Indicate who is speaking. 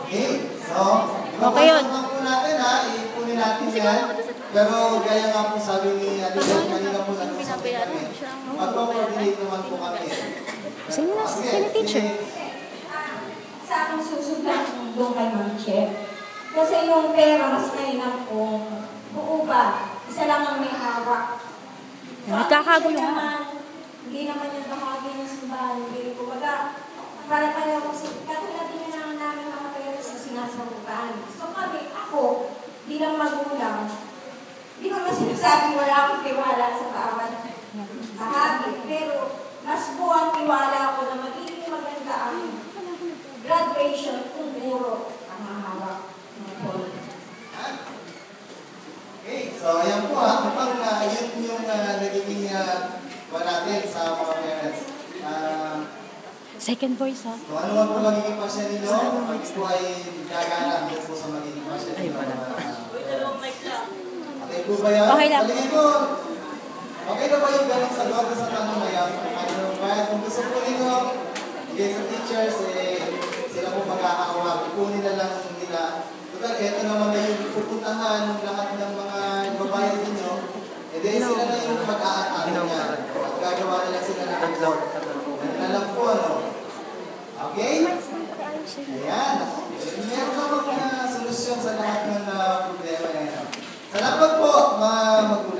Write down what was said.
Speaker 1: Okay? So,
Speaker 2: okay yun.
Speaker 1: po natin ha, ipunin natin yan. Pero gaya nga po sabi ni Adelaide, kanina po nag-usap kami. Magpo-coordinate naman po kami.
Speaker 2: Sino teacher?
Speaker 3: Sa aking susundan doon kay Ma'am Chef. Kasi yung pera, mas mainam kung buo ba. Isa lang ang may hawak.
Speaker 2: Nagkakagulo nga.
Speaker 3: Hindi naman yung bahagi ng simbahan. Hindi ko baga, para tayo kasi katulad din na namin mga pera sa sinasabukan. So kami, ako, bilang magulang, hindi ko mas sinasabi wala akong tiwala sa bawat bahagi. Pero mas buwang tiwala ako na magiging maganda ang graduation kung guro ang mahawak.
Speaker 1: Okay, so ayan po ha. Kapag yun yung nagiging natin sa mga parents.
Speaker 2: Second voice ha?
Speaker 1: So ano man po magiging pasya ninyo, pag po ay gagana doon po sa magiging pasya ninyo. Okay po ba yan?
Speaker 2: Okay lang.
Speaker 1: Okay na ba yung ganun sa loob sa tanong na yan? Ano ba? Kung gusto po ninyo, bigay sa teachers, sila po mag-aawag. Ipunin na lang nila. Total, ito naman na yung pupuntahan ng lahat ng mga babayan ninyo. E dahil sila na yung mag-aatake niya. At gagawa na lang sila ng report. Nalang po, ano? Okay? Ayan. Meron naman solusyon sa lahat ng problema na yan. Salamat po, mga magulang.